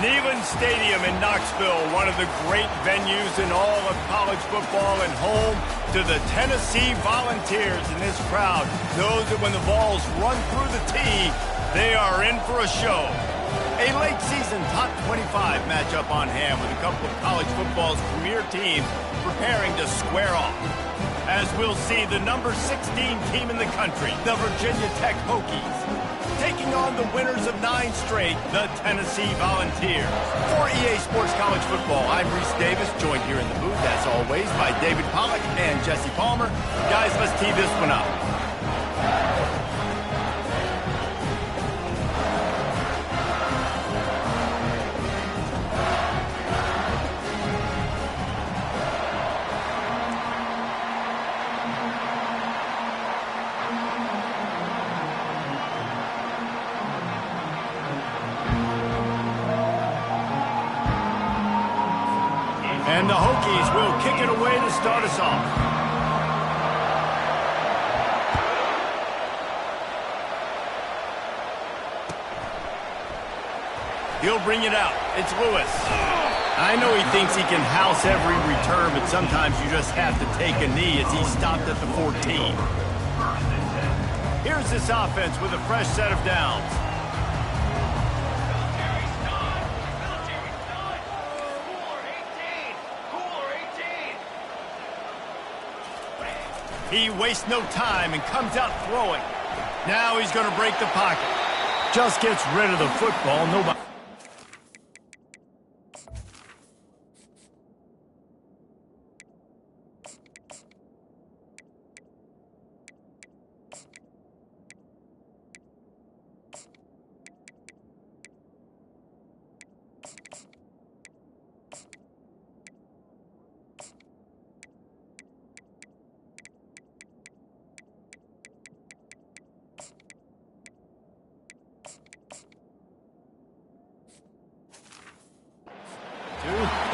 Neyland Stadium in Knoxville, one of the great venues in all of college football and home to the Tennessee Volunteers. And this crowd knows that when the Vols run through the tee, they are in for a show. A late season top 25 matchup on hand with a couple of college football's premier teams preparing to square off. As we'll see, the number 16 team in the country, the Virginia Tech Hokies, taking on the winners of 9 straight, the Tennessee Volunteers. For EA Sports College Football, I'm Reese Davis, joined here in the booth, as always, by David Pollack and Jesse Palmer. Guys, let's tee this one up. And the Hokies will kick it away to start us off. He'll bring it out. It's Lewis. I know he thinks he can house every return, but sometimes you just have to take a knee as he stopped at the 14. Here's this offense with a fresh set of downs. He wastes no time and comes out throwing. Now he's going to break the pocket. Just gets rid of the football. Nobody.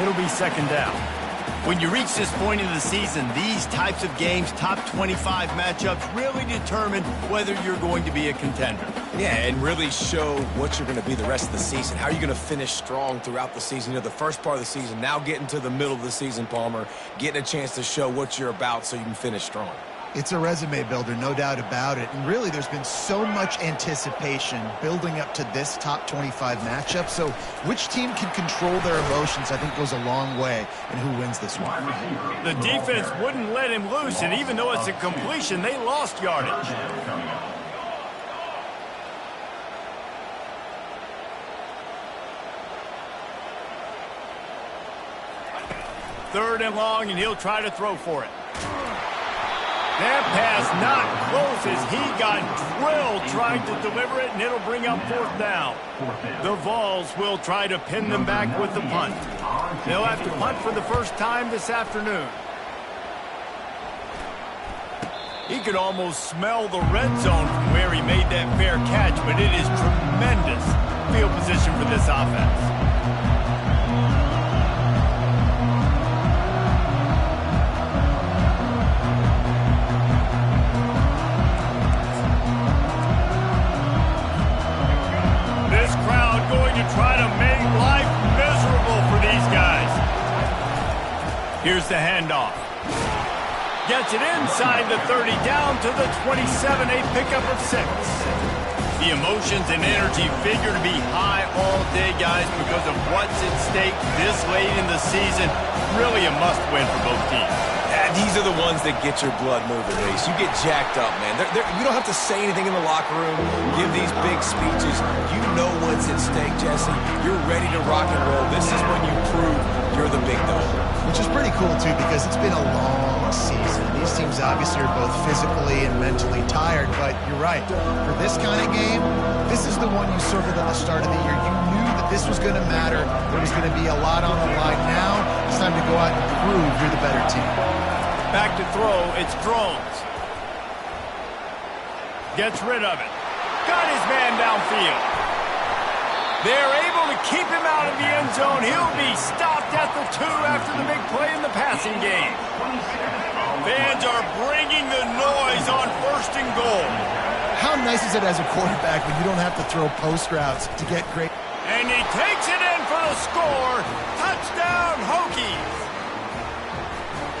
It'll be second down. When you reach this point in the season, these types of games, top 25 matchups, really determine whether you're going to be a contender. Yeah, and really show what you're going to be the rest of the season. How are you going to finish strong throughout the season? You know, the first part of the season, now getting to the middle of the season, Palmer, getting a chance to show what you're about so you can finish strong. It's a resume builder, no doubt about it. And really, there's been so much anticipation building up to this top 25 matchup. So which team can control their emotions, I think, goes a long way in who wins this one. The defense wouldn't let him loose, and even though it's a completion, they lost yardage. Third and long, and he'll try to throw for it. That pass not close as he got drilled trying to deliver it, and it'll bring up fourth down. The Vols will try to pin them back with the punt. They'll have to punt for the first time this afternoon. He could almost smell the red zone from where he made that fair catch, but it is tremendous field position for this offense. Try to make life miserable for these guys. Here's the handoff. Gets it inside the 30, down to the 27, a pickup of 6. The emotions and energy figure to be high all day, guys, because of what's at stake this late in the season. Really a must-win for both teams. These are the ones that get your blood moving, Reese. You get jacked up, man. You don't have to say anything in the locker room, give these big speeches. You know what's at stake, Jesse. You're ready to rock and roll. This is when you prove you're the big dog. Which is pretty cool, too, because it's been a long season. These teams obviously are both physically and mentally tired, but you're right. For this kind of game, this is the one you circled at the start of the year. You knew that this was going to matter. There was going to be a lot on the line. Now it's time to go out and prove you're the better team. Back to throw, it's Drones. Gets rid of it. Got his man downfield. They're able to keep him out of the end zone. He'll be stopped at the 2 after the big play in the passing game. Fans are bringing the noise on 1st and goal. How nice is it as a quarterback when you don't have to throw post routes to get great? And he takes it in for the score. Touchdown, Hokies.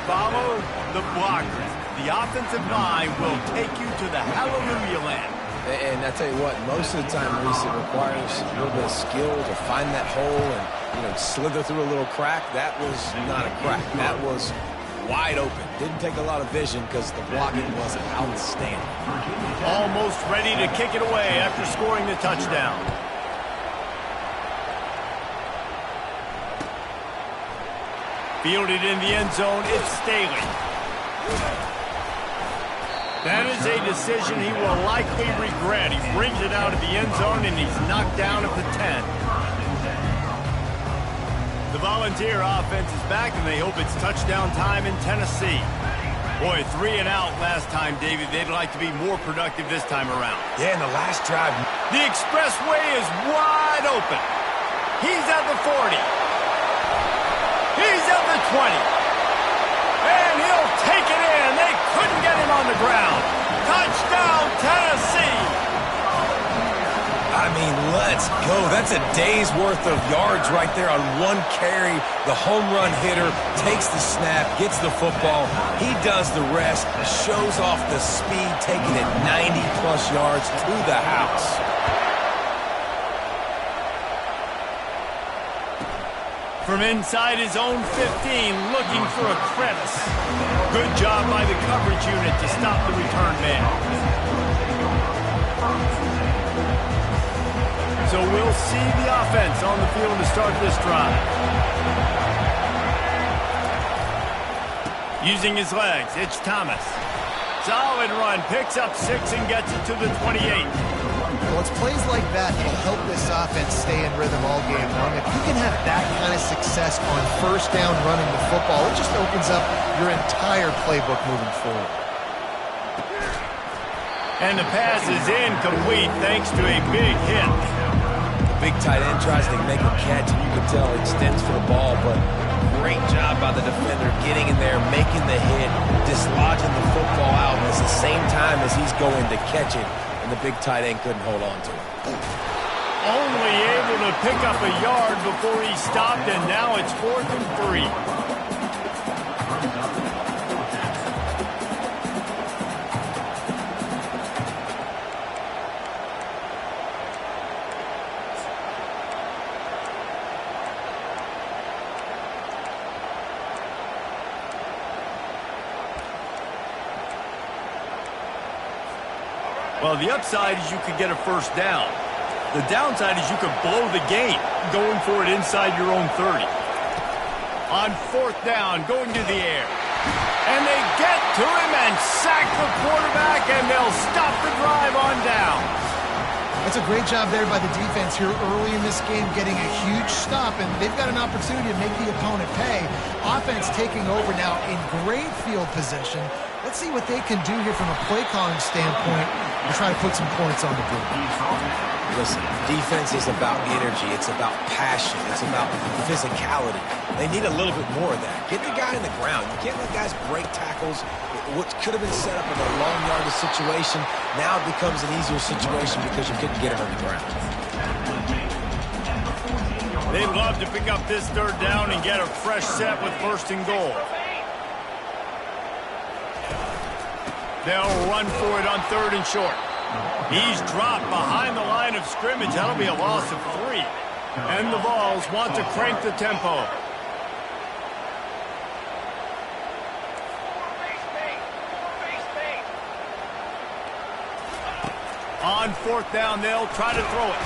Follow the blockers. The offensive line will take you to the hallelujah land. And I tell you what, most of the time, Reese, it requires a little bit of skill to find that hole and, slither through a little crack. That was not a crack. That was wide open. Didn't take a lot of vision because the blocking was outstanding. Almost ready to kick it away after scoring the touchdown. Fielded in the end zone, it's Staley. That is a decision he will likely regret. He brings it out of the end zone, and he's knocked down at the 10. The Volunteer offense is back, and they hope it's touchdown time in Tennessee. Boy, 3 and out last time, David. They'd like to be more productive this time around. Yeah, in the last drive. The expressway is wide open. He's at the 40. He's at the 20. And he'll take it in. They couldn't get him on the ground. Touchdown, Tennessee. I mean, let's go. That's a day's worth of yards right there on one carry. The home run hitter takes the snap, gets the football. He does the rest, shows off the speed, taking it 90-plus yards to the house. From inside his own 15, looking for a crevice. Good job by the coverage unit to stop the return man. So we'll see the offense on the field to start this drive. Using his legs, it's Thomas. Solid run, picks up 6 and gets it to the 28. Well, it's plays like that that'll help this offense stay in rhythm all game long. If you can have that kind of success on first down running the football, it just opens up your entire playbook moving forward. And the pass is incomplete thanks to a big hit. The big tight end tries to make a catch, and you can tell he extends for the ball, but great job by the defender getting in there, making the hit, dislodging the football out at the same time as he's going to catch it. The big tight end couldn't hold on to it. Only able to pick up a yard before he stopped, and now it's 4th and 3. Well, the upside is you could get a first down. The downside is you could blow the game going for it inside your own 30. On 4th down, going to the air. And they get to him and sack the quarterback, and they'll stop the drive on down. That's a great job there by the defense here early in this game, getting a huge stop, and they've got an opportunity to make the opponent pay. Offense taking over now in great field position. Let's see what they can do here from a play calling standpoint and try to put some points on the board. Listen, defense is about energy. It's about passion. It's about physicality. They need a little bit more of that. Get the guy in the ground. You can't let guys break tackles. What could have been set up in a long yardage situation now becomes an easier situation because you couldn't get him on the ground. They'd love to pick up this 3rd down and get a fresh set with 1st and goal. They'll run for it on 3rd and short. He's dropped behind the line of scrimmage. That'll be a loss of 3. And the Vols want to crank the tempo. On 4th down, they'll try to throw it.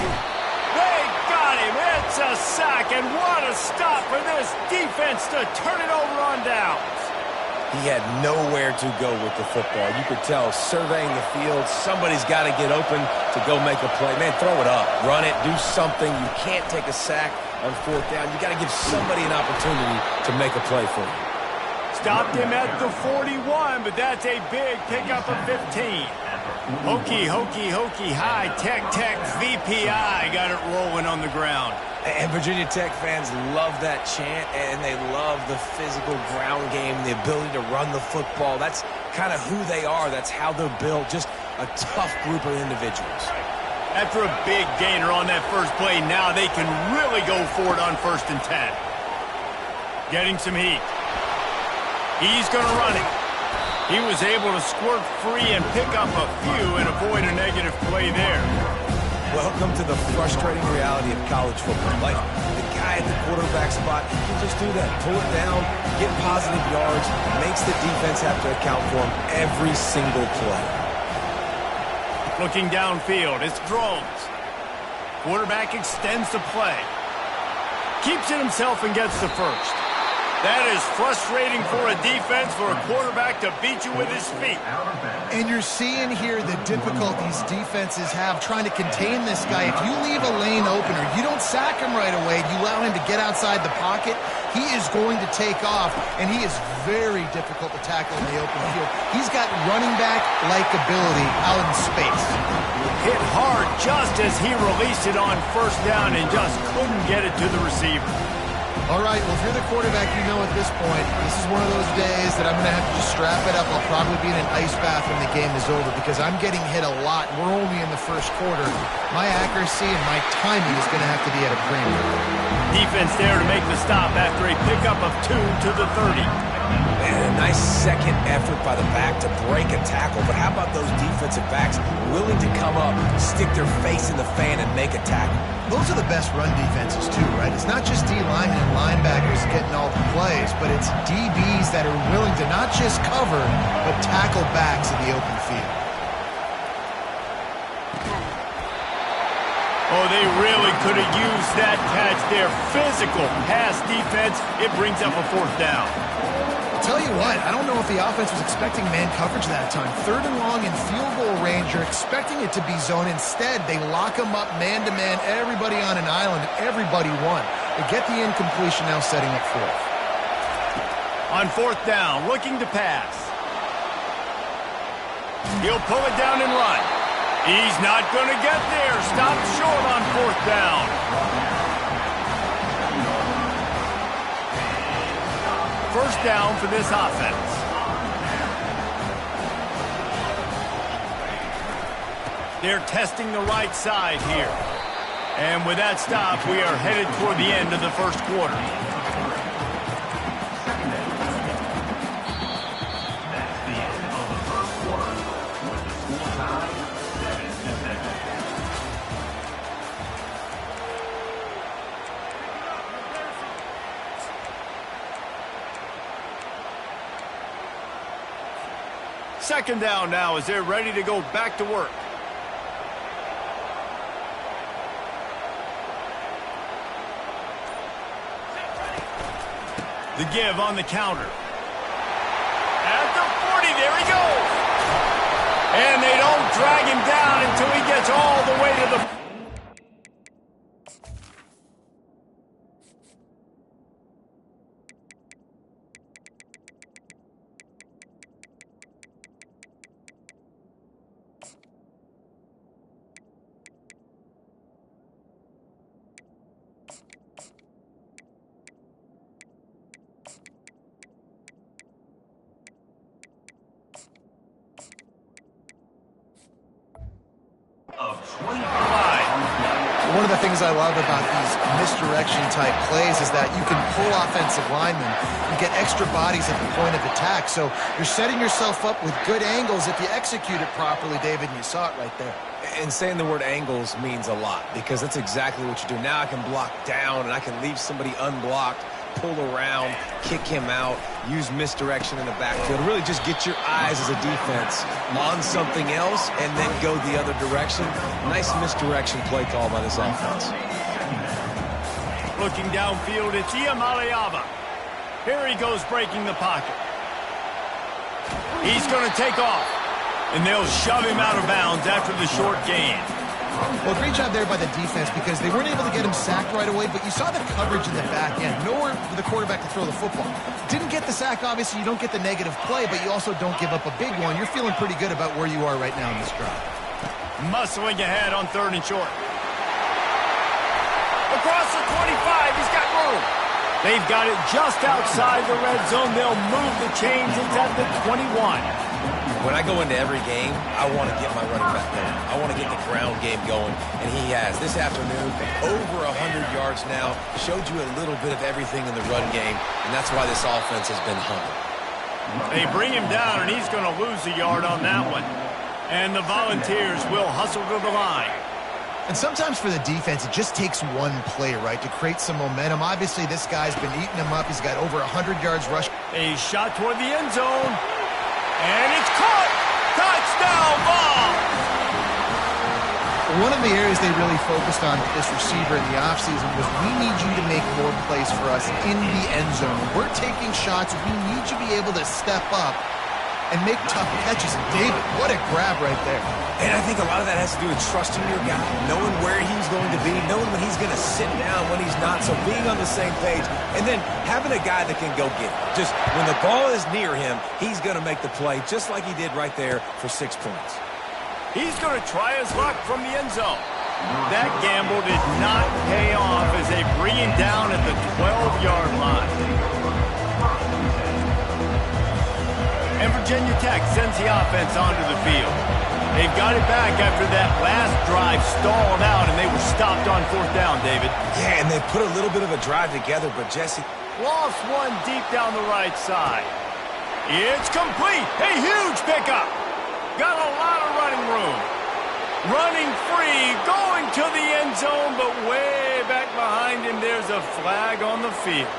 They got him. It's a sack, and what a stop for this defense to turn it over on downs. He had nowhere to go with the football. You could tell, surveying the field, somebody's got to get open to go make a play. Man, throw it up. Run it. Do something. You can't take a sack on 4th down. You got to give somebody an opportunity to make a play for you. Stopped him at the 41, but that's a big pickup of 15. Hokey, hokey, hokey, high, tech, tech, VPI got it rolling on the ground. And Virginia Tech fans love that chant, and they love the physical ground game, the ability to run the football. That's kind of who they are. That's how they're built, just a tough group of individuals. After a big gainer on that first play, now they can really go for it on 1st and 10. Getting some heat. He's going to run it. He was able to squirt free and pick up a few and avoid a negative play there. Welcome to the frustrating reality of college football. Like, the guy at the quarterback spot, he can just do that. Pull it down, get positive yards, makes the defense have to account for him every single play. Looking downfield, it's Drones. Quarterback extends the play. Keeps it himself and gets the first. That is frustrating for a defense, for a quarterback to beat you with his feet. And you're seeing here the difficulties defenses have trying to contain this guy. If you leave a lane open or you don't sack him right away, you allow him to get outside the pocket, he is going to take off, and he is very difficult to tackle in the open field. He's got running back-like ability out in space. Hit hard just as he released it on 1st down and just couldn't get it to the receiver. All right, well, if you're the quarterback, you know at this point, this is one of those days that I'm going to have to just strap it up. I'll probably be in an ice bath when the game is over because I'm getting hit a lot. We're only in the 1st quarter. My accuracy and my timing is going to have to be at a premium. Defense there to make the stop after a pickup of 2 to the 30. And a nice second effort by the back to break a tackle. But how about those defensive backs willing to come up, stick their face in the fan, and make a tackle? Those are the best run defenses too, right? It's not just D-linemen and linebackers getting all the plays, but it's DBs that are willing to not just cover, but tackle backs in the open field. Oh, they really could have used that catch there. Physical pass defense. It brings up a 4th down. Tell you what, I don't know if the offense was expecting man coverage that time. 3rd and long in field goal range, you're expecting it to be zone. Instead, they lock them up man-to-man, everybody on an island, everybody won. They get the incompletion now setting up 4th. On 4th down, looking to pass. He'll pull it down and run. He's not going to get there. Stopped short on 4th down. First down for this offense. They're testing the right side here. And with that stop, we are headed toward the end of the 1st quarter. Second down now as they're ready to go back to work. The give on the counter. At the 40, there he goes. And they don't drag him down until he gets all the way to the... One of the things I love about these misdirection-type plays is that you can pull offensive linemen and get extra bodies at the point of attack. So you're setting yourself up with good angles if you execute it properly, David, and you saw it right there. And saying the word angles means a lot because that's exactly what you do. Now I can block down and I can leave somebody unblocked, pull around, kick him out, use misdirection in the backfield. Really just get your eyes as a defense on something else and then go the other direction. Nice misdirection play call by this offense. Looking downfield, it's Iamaleava. Here he goes breaking the pocket. He's going to take off. And they'll shove him out of bounds after the short gain. Well, great job there by the defense because they weren't able to get him sacked right away, but you saw the coverage in the back end. Nowhere for the quarterback to throw the football. Didn't get the sack, obviously. You don't get the negative play, but you also don't give up a big one. You're feeling pretty good about where you are right now in this drive. Muscling ahead on 3rd and short. Across the 25, he's got room. They've got it just outside the red zone. They'll move the chains. It's at the 21. When I go into every game, I want to get my running back going. I want to get the ground game going, and he has. This afternoon, over 100 yards now, showed you a little bit of everything in the run game, and that's why this offense has been hung. They bring him down, and he's going to lose a yard on that one. And the Volunteers will hustle to the line. And sometimes for the defense, it just takes one play, right, to create some momentum. Obviously, this guy's been eating them up. He's got over 100 yards rush. A shot toward the end zone. And it's caught! Touchdown ball! One of the areas they really focused on with this receiver in the offseason was we need you to make more plays for us in the end zone. When we're taking shots, we need you to be able to step up and make tough catches. And David, what a grab right there. And I think a lot of that has to do with trusting your guy, knowing where he's going to be, knowing when he's going to sit down, when he's not, so being on the same page, and then having a guy that can go get it. Just when the ball is near him, he's going to make the play, just like he did right there for 6 points. He's going to try his luck from the end zone. That gamble did not pay off as they bring him down at the 12-yard line. And Virginia Tech sends the offense onto the field. They've got it back after that last drive stalled out, and they were stopped on 4th down, David. Yeah, and they put a little bit of a drive together, but Jesse... Lost one deep down the right side. It's complete. A huge pickup. Got a lot of running room. Running free, going to the end zone, but way back behind him, there's a flag on the field.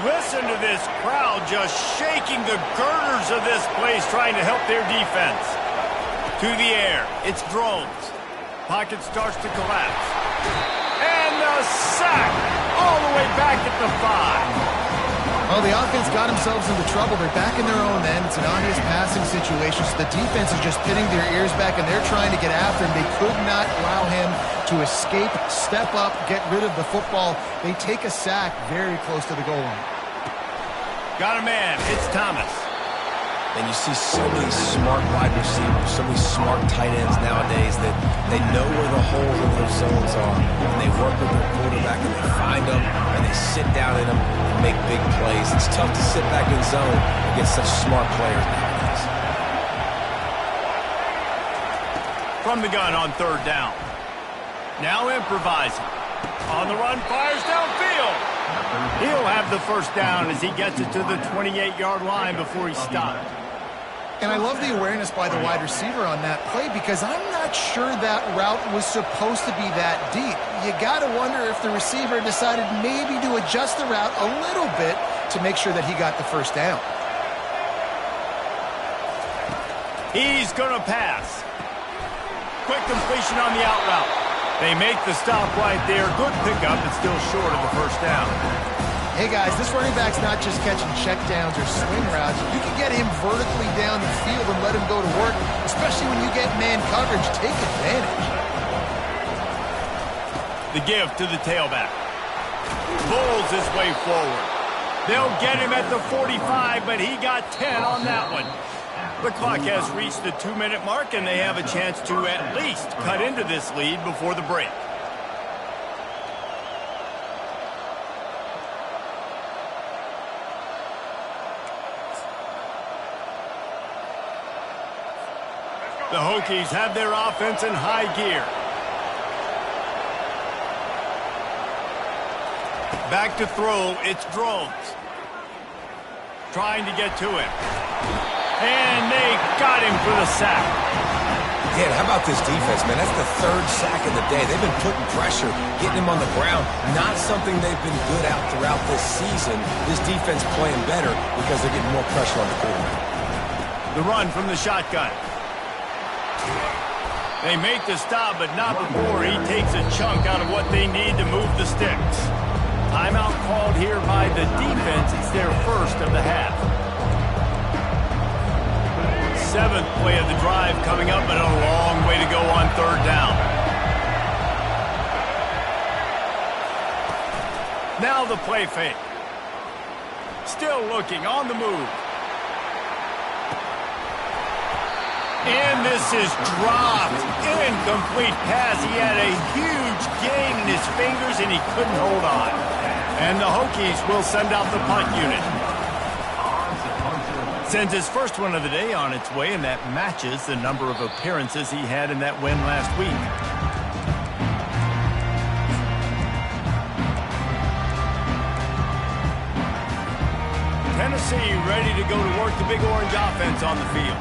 Listen to this crowd just shaking the girders of this place, trying to help their defense. To the air, it's Drones. Pocket starts to collapse. And a sack all the way back at the 5. Oh, the offense got themselves into trouble. They're back in their own end. It's an obvious passing situation, so the defense is just pinning their ears back, and they're trying to get after him. They could not allow him to escape, step up, get rid of the football. They take a sack very close to the goal line. Got a man. It's Thomas. And you see so many smart wide receivers, so many smart tight ends nowadays that they know where the holes in those zones are. And they work with their quarterback, and they find them, and they sit down in them and make big plays. It's tough to sit back in zone against such smart players nowadays. From the gun on 3rd down. Now improvising. On the run, fires downfield. He'll have the first down as he gets it to the 28-yard line before he's stopped. And I love the awareness by the wide receiver on that play, because I'm not sure that route was supposed to be that deep. You got to wonder if the receiver decided maybe to adjust the route a little bit to make sure that he got the first down. He's going to pass. Quick completion on the out route. They make the stop right there. Good pickup, but still short of the first down. Hey, guys, this running back's not just catching checkdowns or swing routes. You can get him vertically down the field and let him go to work, especially when you get man coverage. Take advantage. The give to the tailback. Pulls his way forward. They'll get him at the 45, but he got 10 on that one. The clock has reached the 2-minute mark, and they have a chance to at least cut into this lead before the break. The Hokies have their offense in high gear. Back to throw, it's Drones. Trying to get to him. And they got him for the sack. Yeah, how about this defense, man? That's the 3rd sack of the day. They've been putting pressure, getting him on the ground. Not something they've been good at throughout this season. This defense playing better because they're getting more pressure on the quarterback. The run from the shotgun. They make the stop, but not before he takes a chunk out of what they need to move the sticks. Timeout called here by the defense. It's their first of the half. 7th play of the drive coming up, but a long way to go on 3rd down. Now the play fake. Still looking on the move. And this is dropped. Incomplete pass. He had a huge gain in his fingers, and he couldn't hold on. And the Hokies will send out the punt unit. Sends his first one of the day on its way, and that matches the number of appearances he had in that win last week. Tennessee ready to go to work the Big Orange offense on the field.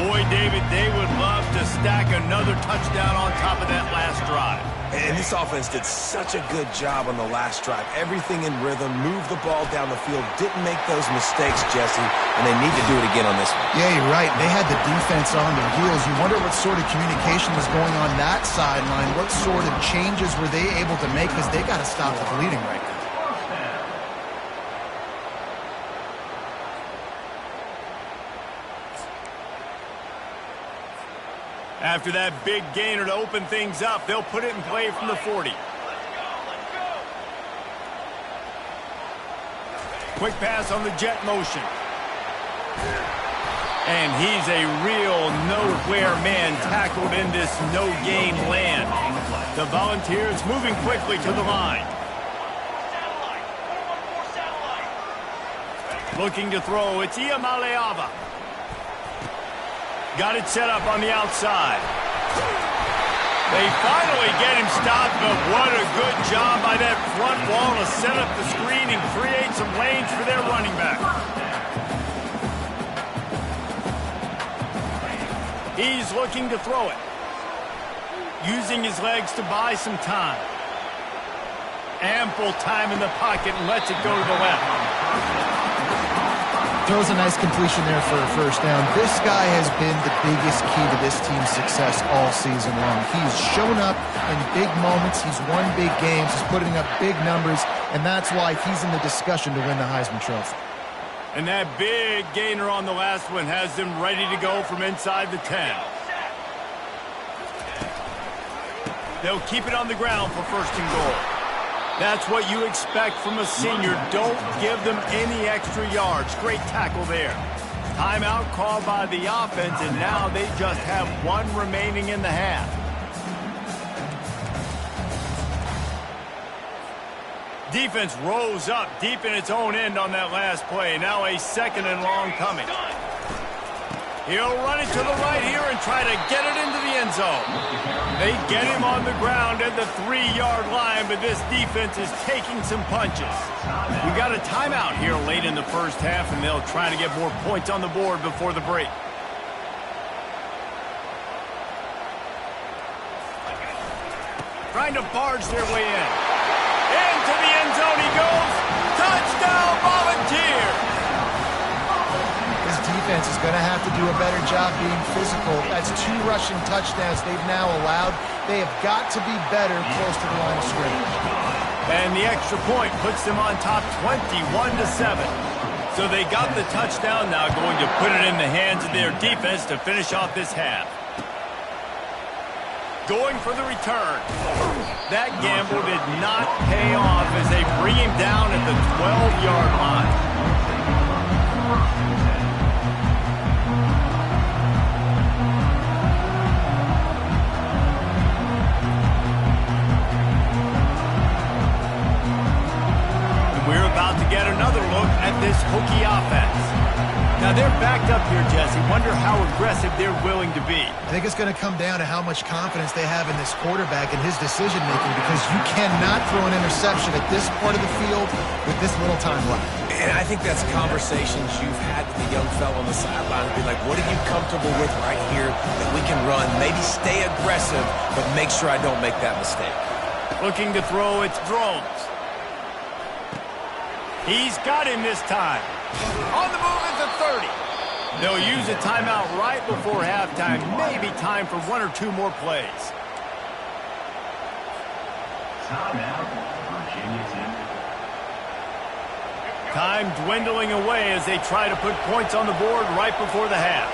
Boy, David, they would love to stack another touchdown on top of that last drive. And this offense did such a good job on the last drive. Everything in rhythm, moved the ball down the field, didn't make those mistakes, Jesse, and they need to do it again on this one. Yeah, you're right. They had the defense on their heels. You wonder what sort of communication was going on that sideline. What sort of changes were they able to make, because they got to stop the bleeding right now. After that big gainer to open things up, they'll put it in play from the 40. Quick pass on the jet motion. And he's a real nowhere man tackled in this no-gain land. The Volunteers moving quickly to the line. Looking to throw, it's Iamaleava. Got it set up on the outside. They finally get him stopped, but what a good job by that front wall to set up the screen and create some lanes for their running back. He's looking to throw it. Using his legs to buy some time. Ample time in the pocket and lets it go to the left. Throws a nice completion there for a first down. This guy has been the biggest key to this team's success all season long. He's shown up in big moments. He's won big games. He's putting up big numbers, and that's why he's in the discussion to win the Heisman Trophy. And that big gainer on the last one has them ready to go from inside the 10. They'll keep it on the ground for first and goal. That's what you expect from a senior. Don't give them any extra yards. Great tackle there. Timeout called by the offense, and now they just have one remaining in the half. Defense rose up deep in its own end on that last play. Now a second and long coming. He'll run it to the right here and try to get it into the end zone. They get him on the ground at the 3-yard line, but this defense is taking some punches. We got a timeout here late in the first half, and they'll try to get more points on the board before the break. Trying to barge their way in. Into the end zone he goes. Touchdown, Volunteers! Defense is going to have to do a better job being physical. That's 2 rushing touchdowns they've now allowed. They have got to be better close to the line of scrimmage. And the extra point puts them on top 21-7. So they got the touchdown, now going to put it in the hands of their defense to finish off this half. Going for the return. That gamble did not pay off as they bring him down at the 12-yard line. We're about to get another look at this Hokie offense. Now they're backed up here, Jesse. Wonder how aggressive they're willing to be. I think it's going to come down to how much confidence they have in this quarterback and his decision-making, because you cannot throw an interception at this part of the field with this little time left. And I think that's conversations you've had with the young fellow on the sideline. Be like, what are you comfortable with right here that we can run? Maybe stay aggressive, but make sure I don't make that mistake. Looking to throw, it's Drones. He's got him this time. On the move at the 30. They'll use a timeout right before halftime. Maybe time for 1 or 2 more plays. Timeout, Virginia Tech. Time dwindling away as they try to put points on the board right before the half.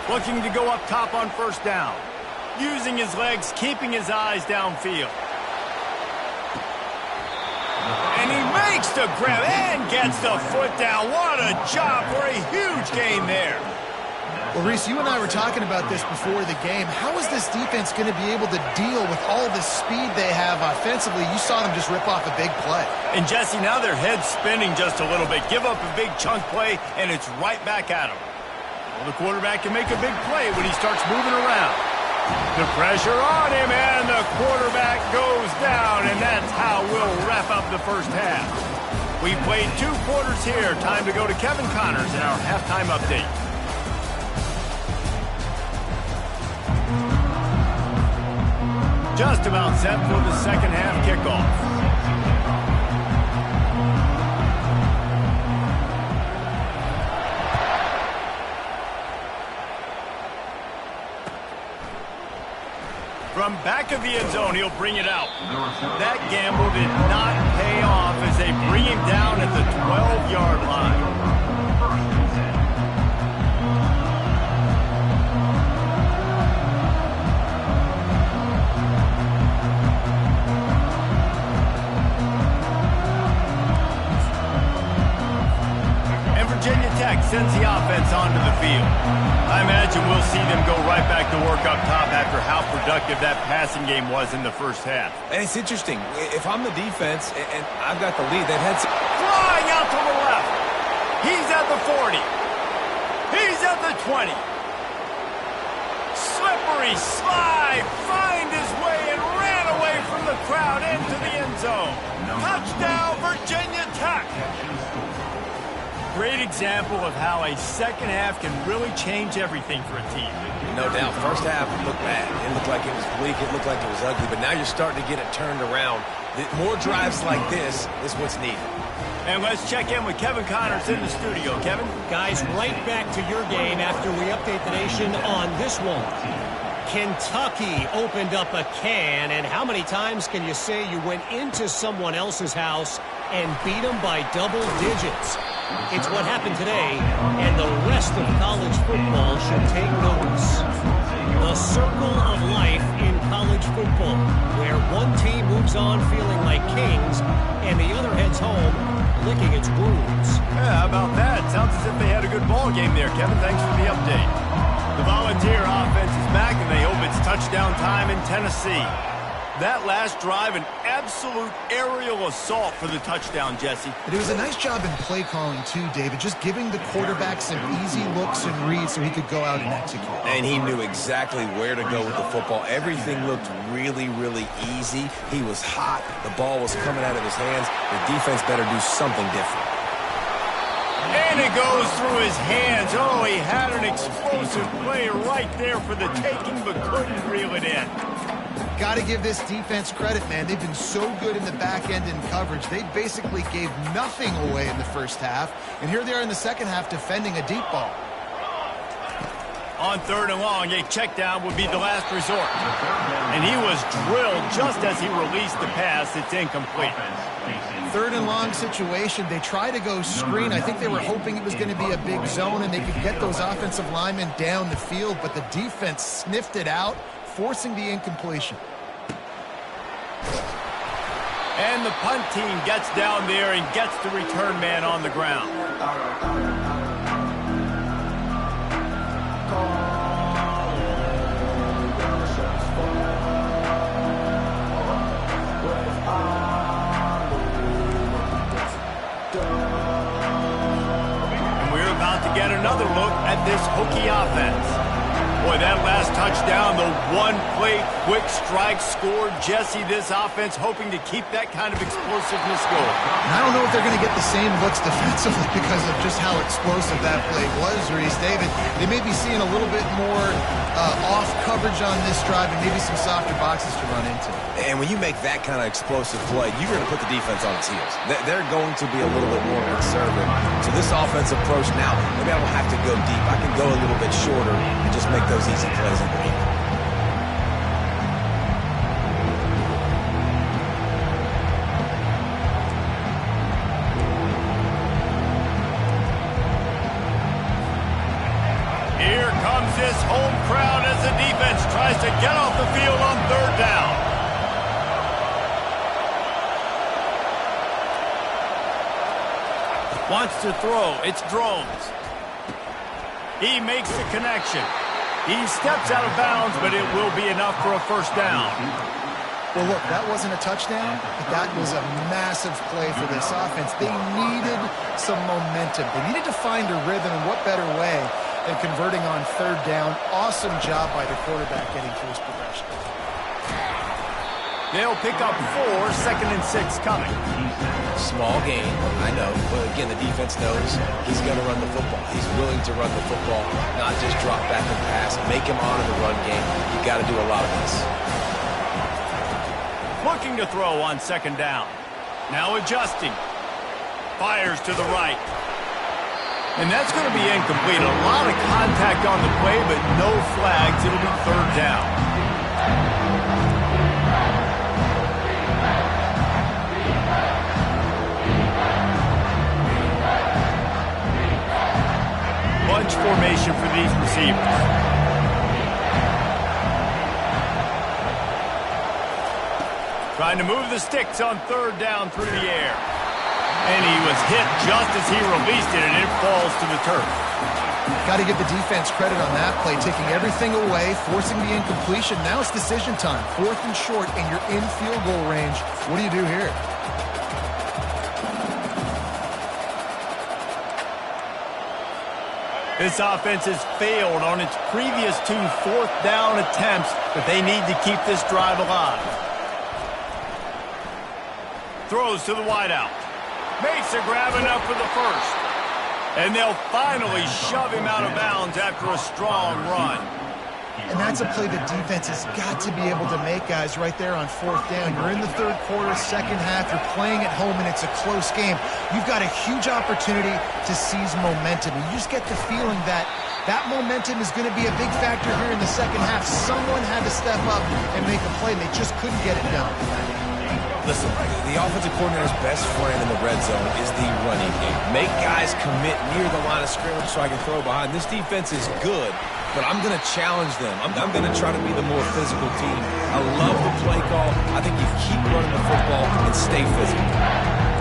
Looking to go up top on first down. Using his legs, keeping his eyes downfield. And he makes the grab and gets the foot down. What a job for a huge gain there. Well, Reese, you and I were talking about this before the game. How is this defense going to be able to deal with all the speed they have offensively? You saw them just rip off a big play. And, Jesse, now their head's spinning just a little bit. Give up a big chunk play, and it's right back at them. Well, the quarterback can make a big play when he starts moving around. The pressure on him, and the quarterback goes down, and that's how we'll wrap up the first half. We played 2 quarters here. Time to go to Kevin Connors in our halftime update. Just about set for the second half kickoff. From back of the end zone, he'll bring it out. That gamble did not pay off as they bring him down at the 12-yard line. Virginia Tech sends the offense onto the field. I imagine we'll see them go right back to work up top after how productive that passing game was in the first half. And it's interesting. If I'm the defense and I've got the lead, they've had some... Flying out to the left. He's at the 40. He's at the 20. Slippery slide. Find his way and ran away from the crowd into the end zone. Touchdown, Virginia Tech. Great example of how a second half can really change everything for a team. No doubt. First half looked bad. It looked like it was bleak. It looked like it was ugly. But now you're starting to get it turned around. More drives like this is what's needed. And let's check in with Kevin Connors in the studio. Kevin? Guys, right back to your game after we update the nation on this one. Kentucky opened up a can, and how many times can you say you went into someone else's house and beat them by double digits? It's what happened today, and the rest of college football should take notice. The circle of life in college football, where one team moves on feeling like kings, and the other heads home licking its wounds. Yeah, how about that? Sounds as if they had a good ball game there, Kevin. Thanks for the update. The Volunteer offense is back, and they hope it's touchdown time in Tennessee. That last drive, an absolute aerial assault for the touchdown, Jesse. But it was a nice job in play calling, too, David, just giving the quarterback some easy looks and reads so he could go out and execute. And he knew exactly where to go with the football. Everything looked really, really easy. He was hot. The ball was coming out of his hands. The defense better do something different. And it goes through his hands. Oh, he had an explosive play right there for the taking, but couldn't reel it in. Got to give this defense credit, man. They've been so good in the back end in coverage. They basically gave nothing away in the first half, and here they are in the second half defending a deep ball. On 3rd and long, a check down would be the last resort. And he was drilled just as he released the pass. It's incomplete. 3rd and long situation. They try to go screen. I think they were hoping it was going to be a big zone and they could get those offensive linemen down the field, but the defense sniffed it out, forcing the incompletion. And the punt team gets down there and gets the return man on the ground. And we're about to get another look at this Hokie offense. Boy, that last touchdown, the one-play quick strike scored. Jesse, this offense hoping to keep that kind of explosiveness going. And I don't know if they're going to get the same looks defensively because of just how explosive that play was, Reese. David, they may be seeing a little bit more off coverage on this drive and maybe some softer boxes to run into. And when you make that kind of explosive play, you're going to put the defense on its heels. They're going to be a little bit more conservative. So this offensive approach now, maybe I don't have to go deep. I can go a little bit shorter and just make those easy plays underneath. Here comes this home crowd as the defense tries to get off the field on 3rd down. Wants to throw. It's Drones. He makes the connection. He steps out of bounds, but it will be enough for a first down. Well, look, that wasn't a touchdown, but that was a massive play for this offense. They needed some momentum. They needed to find a rhythm, and what better way than converting on third down. Awesome job by the quarterback getting through his progression. They'll pick up 4, 2nd and 6 coming. Small gain, I know, but again, the defense knows he's going to run the football. He's willing to run the football, not just drop back and pass, make him honor the run game. You got to do a lot of this. Looking to throw on 2nd down. Now adjusting. Fires to the right. And that's going to be incomplete. A lot of contact on the play, but no flags. It'll be 3rd down. Bunch formation for these receivers. Trying to move the sticks on 3rd down through the air. And he was hit just as he released it, and it falls to the turf. Got to give the defense credit on that play, taking everything away, forcing the incompletion. Now it's decision time. 4th and short, and you're in field goal range. What do you do here? This offense has failed on its previous 2 4th down attempts, but they need to keep this drive alive. Throws to the wideout. Makes a grab enough for the first. And they'll finally shove him out of bounds after a strong run. And that's a play the defense has got to be able to make, guys, right there on 4th down. You're in the 3rd quarter, 2nd half. You're playing at home, and it's a close game. You've got a huge opportunity to seize momentum. And you just get the feeling that that momentum is going to be a big factor here in the 2nd half. Someone had to step up and make a play, and they just couldn't get it done. Listen, the offensive coordinator's best friend in the red zone is the running game. Make guys commit near the line of scrimmage so I can throw behind. This defense is good, but I'm going to challenge them. I'm going to try to be the more physical team. I love the play call. I think you keep running the football and stay physical.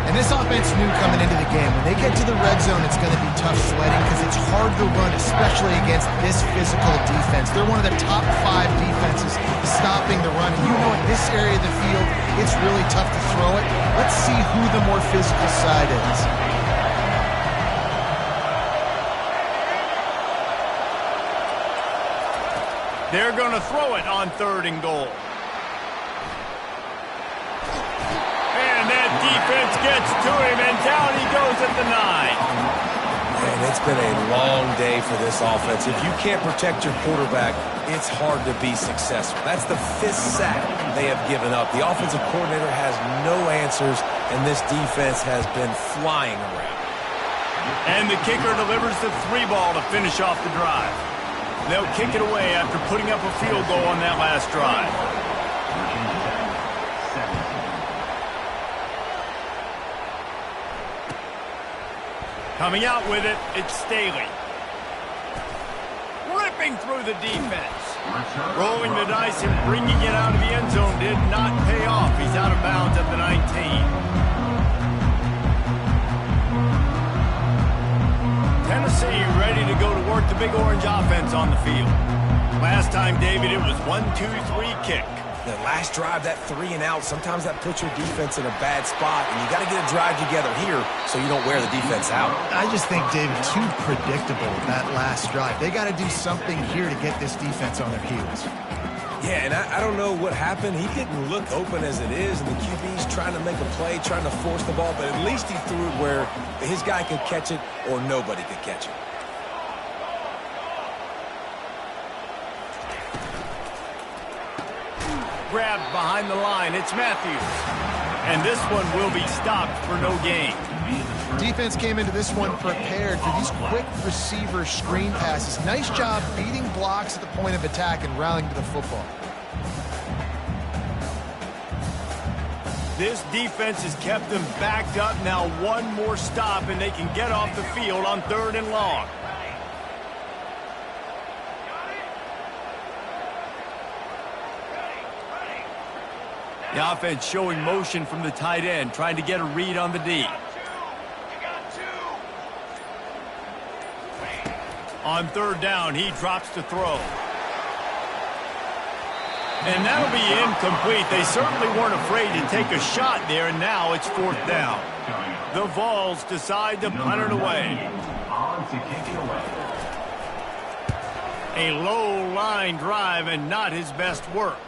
And this offense knew coming into the game, when they get to the red zone, it's going to be tough sledding because it's hard to run, especially against this physical defense. They're one of the top 5 defenses stopping the run. And you know in this area of the field, it's really tough to throw it. Let's see who the more physical side is. They're going to throw it on 3rd and goal. And that defense gets to him, and down he goes at the 9. Man, it's been a long day for this offense. If you can't protect your quarterback, it's hard to be successful. That's the 5th sack they have given up. The offensive coordinator has no answers, and this defense has been flying around. And the kicker delivers the 3 ball to finish off the drive. They'll kick it away after putting up a field goal on that last drive. Coming out with it, it's Staley. Ripping through the defense. Rolling the dice and bringing it out of the end zone did not pay off. He's out of bounds at the 19. Tennessee ready to go to work the Big Orange offense on the field. Last time, David, it was 1-2-3 kick. The last drive, that 3 and out, sometimes that puts your defense in a bad spot, and you got to get a drive together here so you don't wear the defense out. I just think, David, too predictable that last drive. They got to do something here to get this defense on their heels. Yeah, and I don't know what happened. He didn't look open as it is, and the QB's trying to make a play, trying to force the ball, but at least he threw it where his guy could catch it or nobody could catch it. Grabbed behind the line, it's Matthews. And this one will be stopped for no gain. Defense came into this one prepared for these quick receiver screen passes. Nice job beating blocks at the point of attack and rallying to the football. This defense has kept them backed up. Now one more stop and they can get off the field on 3rd and long. The offense showing motion from the tight end, trying to get a read on the D. On third down, he drops to throw. And that'll be incomplete. They certainly weren't afraid to take a shot there, and now it's fourth down. The Vols decide to punt it away. On to kick it away. A low line drive and not his best work.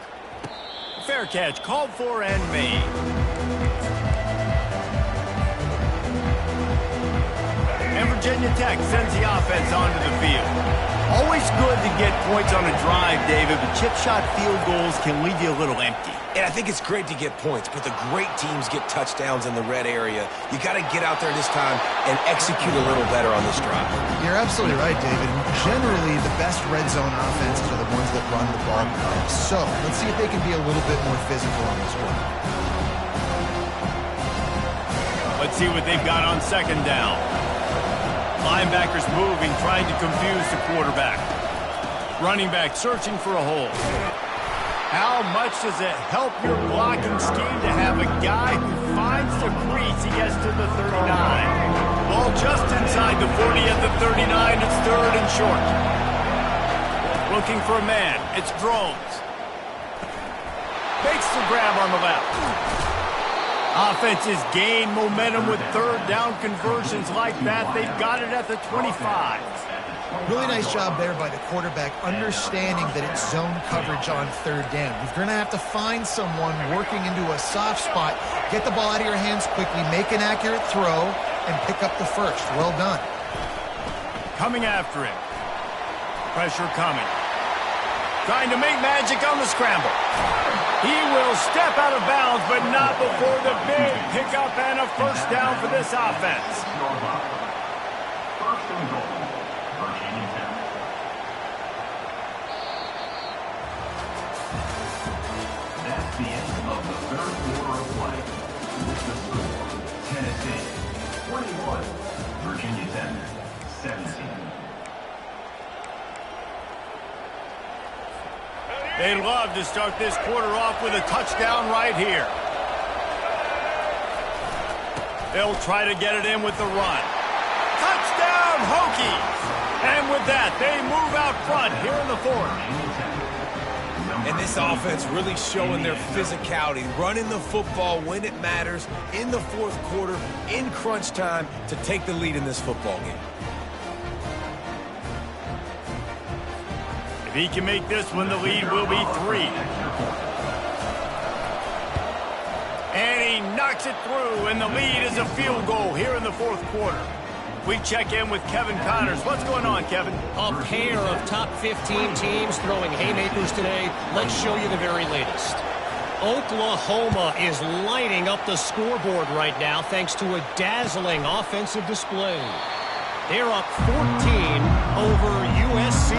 Fair catch called for and made. And Virginia Tech sends the offense onto the field. Always good to get points on a drive, David, but chip shot field goals can leave you a little empty. And I think it's great to get points, but the great teams get touchdowns in the red area. You got to get out there this time and execute a little better on this drive. You're absolutely right, David. Generally, the best red zone offenses are the ones that run the ball. So let's see if they can be a little bit more physical on this one. Let's see what they've got on second down. Linebackers moving, trying to confuse the quarterback. Running back searching for a hole. How much does it help your blocking scheme to have a guy who finds the crease? He gets to the 39. Ball just inside the 40 at the 39. It's third and short. Looking for a man. It's Drones. Makes the grab on the left. Offenses gain momentum with third down conversions like that. They've got it at the 25. Really nice job there by the quarterback, understanding that it's zone coverage on third down. You're going to have to find someone working into a soft spot, get the ball out of your hands quickly, make an accurate throw, and pick up the first. Well done. Coming after him. Pressure coming. Trying to make magic on the scramble. He will step out of bounds, but not before the big pickup and a first down for this offense. First and goal. Virginia Tech. That's the end of the third quarter of play. With the score, Tennessee 21, Virginia Tech 17. They love to start this quarter off with a touchdown right here. They'll try to get it in with the run. Touchdown, Hokies! And with that, they move out front here in the fourth. And this offense really showing their physicality, running the football when it matters, in the fourth quarter, in crunch time, to take the lead in this football game. If he can make this one, the lead will be 3. And he knocks it through, and the lead is a field goal here in the fourth quarter. We check in with Kevin Connors. What's going on, Kevin? A pair of top 15 teams throwing haymakers today. Let's show you the very latest. Oklahoma is lighting up the scoreboard right now thanks to a dazzling offensive display. They're up 14 over USC.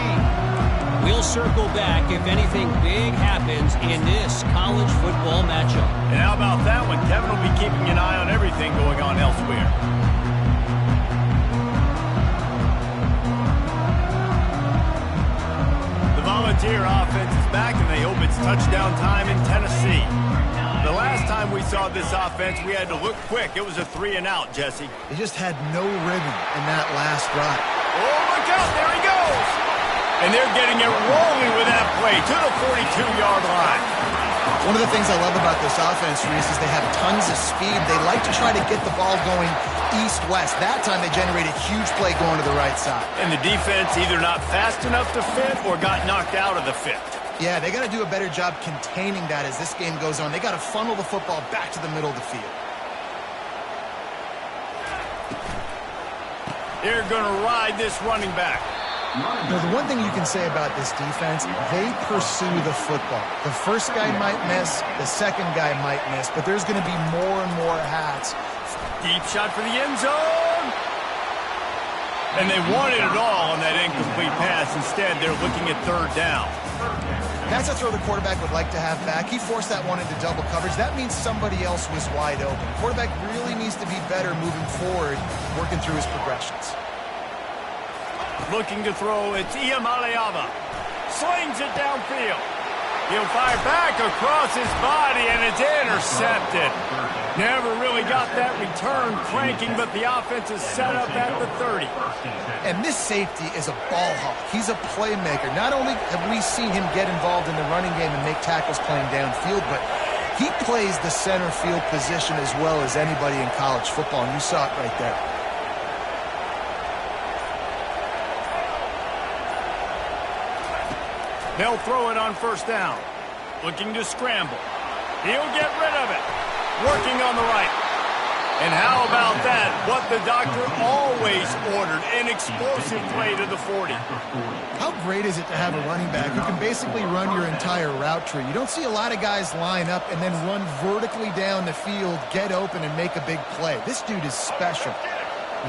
We'll circle back if anything big happens in this college football matchup. And how about that one? Kevin will be keeping an eye on everything going on elsewhere. The Volunteer offense is back, and they hope it's touchdown time in Tennessee. The last time we saw this offense, we had to look quick. It was a 3-and-out, Jesse. They just had no rhythm in that last drive. Oh, look out. There he goes. And they're getting it rolling with that play to the 42-yard line. One of the things I love about this offense, Reese, is they have tons of speed. They like to try to get the ball going east-west. That time they generated a huge play going to the right side. And the defense either not fast enough to fit or got knocked out of the fit. Yeah, they got to do a better job containing that as this game goes on. They got to funnel the football back to the middle of the field. They're going to ride this running back. Now, the one thing you can say about this defense, they pursue the football. The first guy might miss, the second guy might miss, but there's going to be more and more hats. Deep shot for the end zone. And they wanted it all on that incomplete pass. Instead, they're looking at third down. That's a throw the quarterback would like to have back. He forced that one into double coverage. That means somebody else was wide open. Quarterback really needs to be better moving forward, working through his progressions. Looking to throw, it's Iamaleava. Slings it downfield. He'll fire back across his body, and it's intercepted. Never really got that return cranking, but the offense is set up at the 30. And this safety is a ball hawk. He's a playmaker. Not only have we seen him get involved in the running game and make tackles playing downfield, but he plays the center field position as well as anybody in college football, and you saw it right there. They'll throw it on first down. Looking to scramble. He'll get rid of it. Working on the right. And how about that? What the doctor always ordered. An explosive play to the 40. How great is it to have a running back who can basically run your entire route tree? You don't see a lot of guys line up and then run vertically down the field, get open, and make a big play. This dude is special.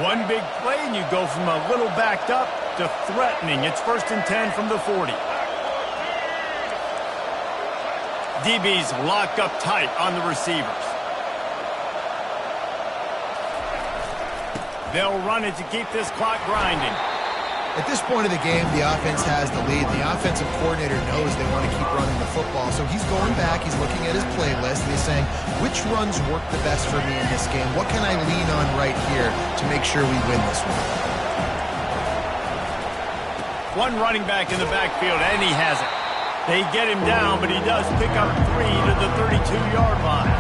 One big play, and you go from a little backed up to threatening. It's 1st and 10 from the 40. DB's locked up tight on the receivers. They'll run it to keep this clock grinding. At this point of the game, the offense has the lead. The offensive coordinator knows they want to keep running the football, so he's going back, he's looking at his playlist, and he's saying, which runs work the best for me in this game? What can I lean on right here to make sure we win this one? One running back in the backfield, and he has it. They get him down, but he does pick up 3 to the 32-yard line.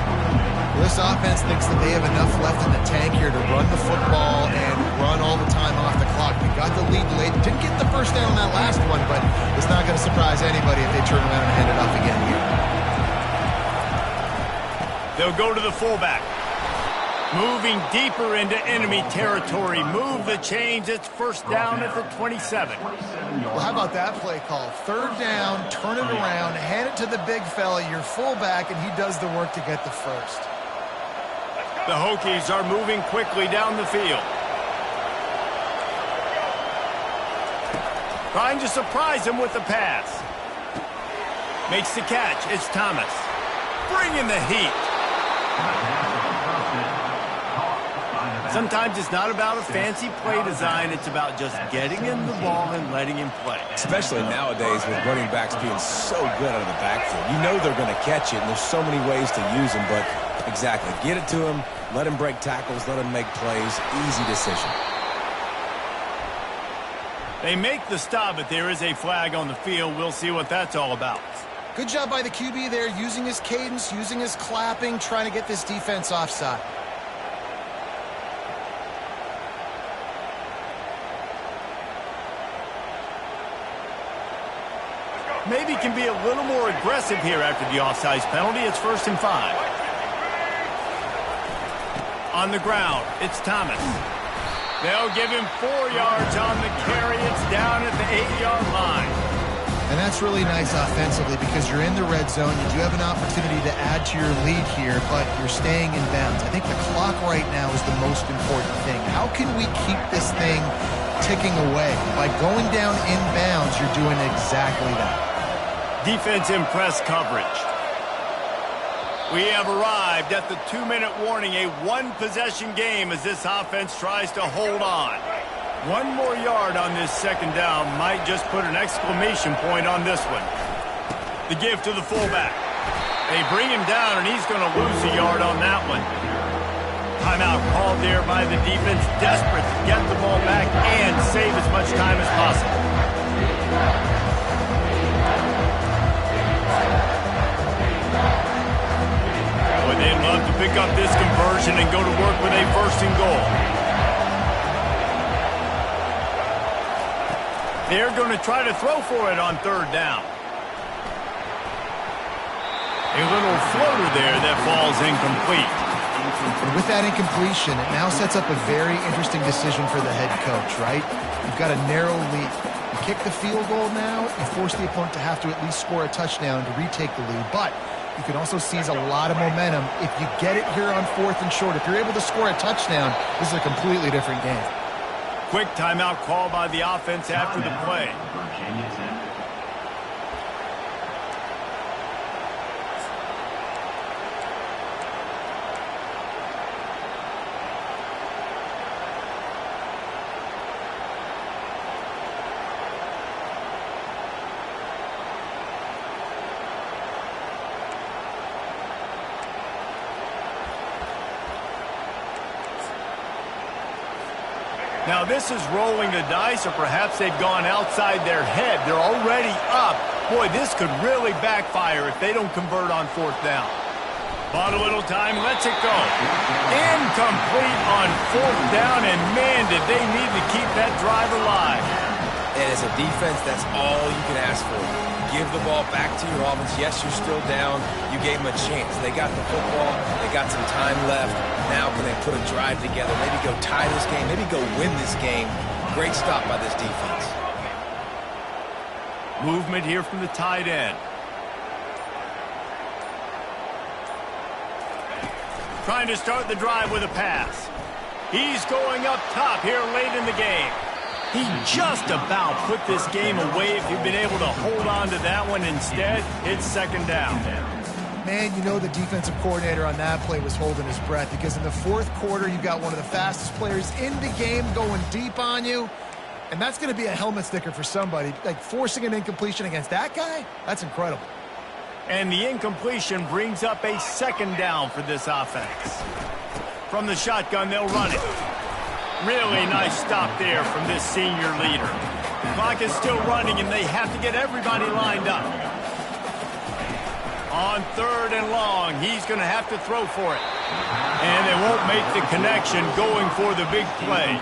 This offense thinks that they have enough left in the tank here to run the football and run all the time off the clock. They got the lead late. Didn't get the first down on that last one, but it's not going to surprise anybody if they turn around and hand it off again here. They'll go to the fullback. Moving deeper into enemy territory. Move the chains. It's first down at the 27. Well, how about that play call? 3rd down, turn it around, hand it to the big fella, your fullback, and he does the work to get the first. The Hokies are moving quickly down the field. Trying to surprise him with the pass. Makes the catch. It's Thomas. Bringing the heat. Sometimes it's not about a fancy play design. It's about just getting him the ball and letting him play. Especially nowadays with running backs being so good out of the backfield. You know they're going to catch it, and there's so many ways to use them, but exactly. Get it to him, let him break tackles, let him make plays. Easy decision. They make the stop, but there is a flag on the field. We'll see what that's all about. Good job by the QB there, using his cadence, using his clapping, trying to get this defense offside. Maybe can be a little more aggressive here after the offsides penalty. It's 1st and 5. On the ground, it's Thomas. They'll give him 4 yards on the carry. It's down at the 8-yard line. And that's really nice offensively because you're in the red zone. You do have an opportunity to add to your lead here, but you're staying in bounds. I think the clock right now is the most important thing. How can we keep this thing ticking away? By going down in bounds, you're doing exactly that. Defense in press coverage. We have arrived at the 2-minute warning, a one-possession game as this offense tries to hold on. 1 more yard on this 2nd down might just put an exclamation point on this one. The give to the fullback. They bring him down, and he's going to lose a yard on that one. Timeout called there by the defense, desperate to get the ball back and save as much time as possible. Boy, they'd love to pick up this conversion and go to work with a 1st and goal. They're going to try to throw for it on 3rd down. A little floater there that falls incomplete. And with that incompletion, it now sets up a very interesting decision for the head coach, right? You've got a narrow lead. You kick the field goal now, you force the opponent to have to at least score a touchdown to retake the lead. But you can also seize a lot of momentum if you get it here on 4th and short. If you're able to score a touchdown, this is a completely different game. Quick timeout call by the offense after the play. Virginia Tech. Now this is rolling the dice, or perhaps they've gone outside their head. They're already up. Boy, this could really backfire if they don't convert on fourth down. Bought a little time, lets it go. Incomplete on fourth down, and man, did they need to keep that drive alive. And as a defense, that's all you can ask for. Give the ball back to your offense. Yes, you're still down. You gave them a chance. They got the football. They got some time left. Now can they put a drive together? Maybe go tie this game. Maybe go win this game. Great stop by this defense. Movement here from the tight end. Trying to start the drive with a pass. He's going up top here late in the game. He just about put this game away if he'd been able to hold on to that one. Instead, it's second down. Man, you know the defensive coordinator on that play was holding his breath, because in the fourth quarter, you've got one of the fastest players in the game going deep on you, and that's going to be a helmet sticker for somebody. Like, forcing an incompletion against that guy, that's incredible. And the incompletion brings up a second down for this offense. From the shotgun, they'll run it. Really nice stop there from this senior leader. The clock is still running, and they have to get everybody lined up. On third and long, he's going to have to throw for it. And they won't make the connection going for the big play.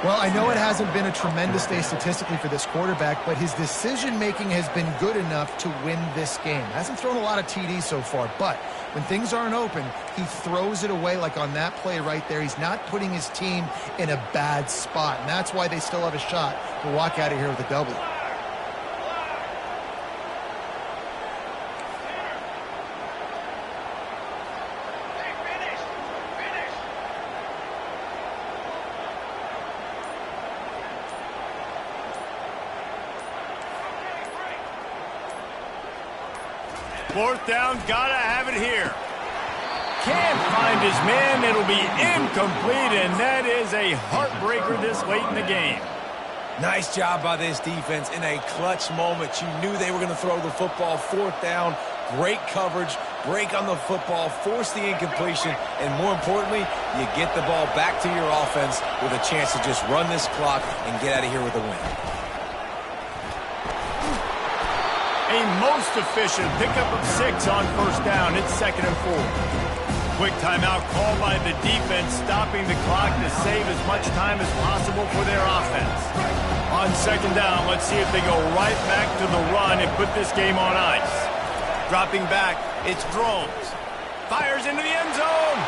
Well, I know it hasn't been a tremendous day statistically for this quarterback, but his decision-making has been good enough to win this game. Hasn't thrown a lot of TDs so far, but when things aren't open, he throws it away like on that play right there. He's not putting his team in a bad spot, and that's why they still have a shot to walk out of here with a W. Fourth down, gotta have it here. Can't find his man. It'll be incomplete, and that is a heartbreaker this late in the game. Nice job by this defense in a clutch moment. You knew they were going to throw the football. Fourth down, great coverage, break on the football, force the incompletion, and more importantly, you get the ball back to your offense with a chance to just run this clock and get out of here with a win. A most efficient pickup of 6 on first down. It's 2nd and 4. Quick timeout called by the defense, stopping the clock to save as much time as possible for their offense. On second down, let's see if they go right back to the run and put this game on ice. Dropping back, it's Drones. Fires into the end zone.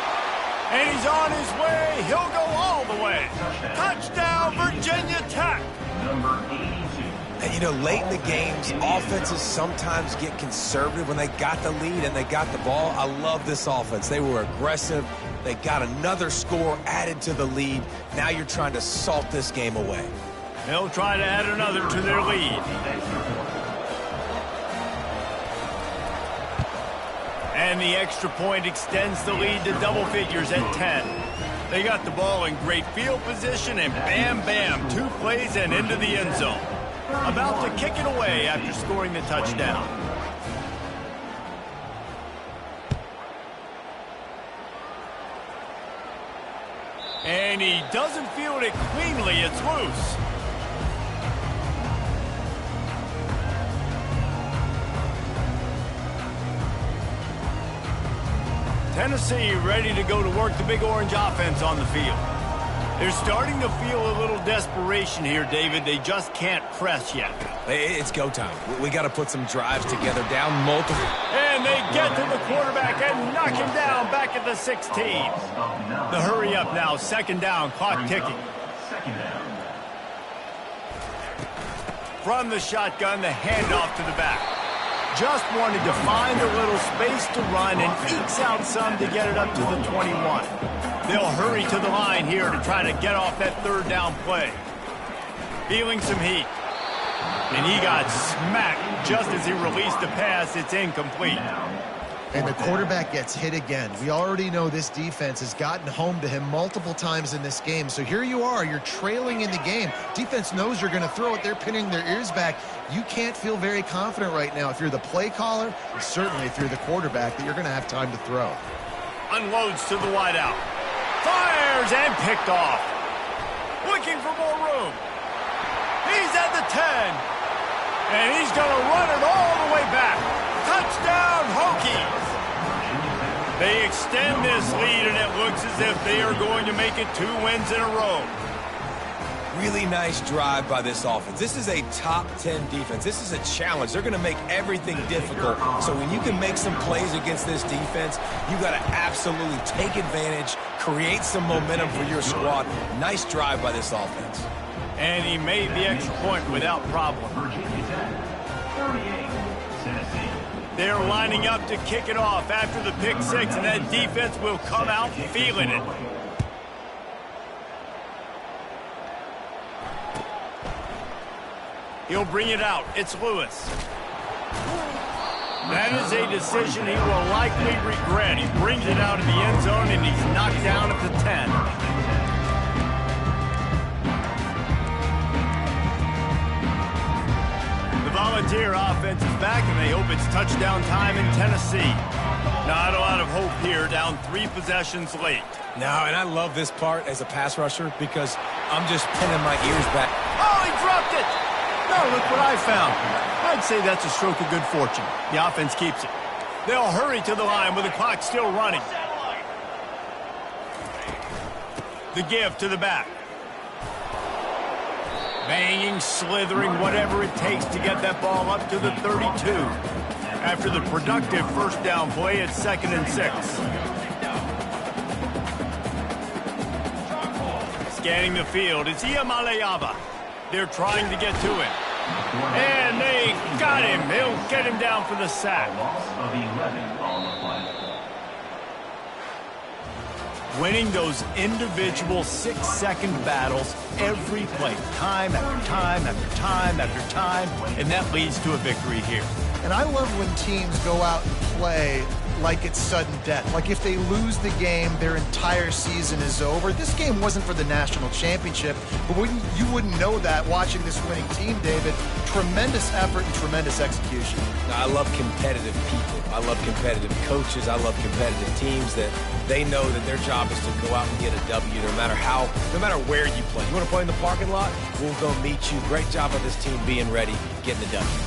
And he's on his way. He'll go all the way. Touchdown, Virginia Tech. Number 82. And, you know, late in the games, offenses sometimes get conservative when they got the lead and they got the ball. I love this offense. They were aggressive. They got another score added to the lead. Now you're trying to salt this game away. They'll try to add another to their lead. And the extra point extends the lead to double figures at 10. They got the ball in great field position, and bam, bam, 2 plays and into the end zone. About to kick it away after scoring the touchdown. And he doesn't field it cleanly. It's loose. Tennessee ready to go to work the Big Orange offense on the field. They're starting to feel a little desperation here, David. They just can't press yet. It's go time. We got to put some drives together, down multiple. And they get to the quarterback and knock him down back at the 16. The hurry up now, second down, clock ticking. Second down. From the shotgun, the handoff to the back. Just wanted to find a little space to run and ekes out some to get it up to the 21. They'll hurry to the line here to try to get off that third down play. Feeling some heat. And he got smacked just as he released the pass. It's incomplete. And the quarterback gets hit again. We already know this defense has gotten home to him multiple times in this game. So here you are, you're trailing in the game. Defense knows you're going to throw it. They're pinning their ears back. You can't feel very confident right now if you're the play caller, and certainly if you're the quarterback, that you're going to have time to throw. Unloads to the wideout. Fires and picked off. looking for more room. He's at the 10. And he's going to run it all the way back. Touchdown, Hokies. They extend this lead, and it looks as if they are going to make it 2 wins in a row. Really nice drive by this offense. This is a top 10 defense. This is a challenge. They're going to make everything difficult. So when you can make some plays against this defense, you got to absolutely take advantage, create some momentum for your squad. Nice drive by this offense. And he made the extra point without problem. Virginia Tech, 38, Tennessee. They're lining up to kick it off after the pick 6, and that defense will come out feeling it. He'll bring it out. It's Lewis. That is a decision he will likely regret. He brings it out of the end zone, and he's knocked down at the 10. Volunteer offense is back, and they hope it's touchdown time in Tennessee. Not a lot of hope here, down 3 possessions late. No, and I love this part as a pass rusher because I'm just pinning my ears back. Oh, he dropped it! Now look what I found. I'd say that's a stroke of good fortune. The offense keeps it. They'll hurry to the line with the clock still running. The give to the back. Banging, slithering, whatever it takes to get that ball up to the 32. After the productive first down play, it's 2nd and 6. Scanning the field, it's Iamaleava. They're trying to get to him. And they got him. They'll get him down for the sack. Loss of 11 on the play. Winning those individual 6-second battles every play, time after time after time after time, and that leads to a victory here. And I love when teams go out and play like it's sudden death. Like if they lose the game, their entire season is over. This game wasn't for the national championship, but you wouldn't know that watching this winning team, David. Tremendous effort and tremendous execution. Now, I love competitive people. I love competitive coaches. I love competitive teams that they know that their job is to go out and get a W no matter where you play. You want to play in the parking lot? We'll go meet you. Great job by this team being ready, getting the W.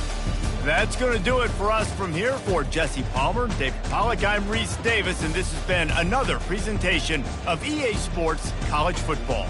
That's going to do it for us from here. For Jesse Palmer, David Pollack, I'm Reese Davis, and this has been another presentation of EA Sports College Football.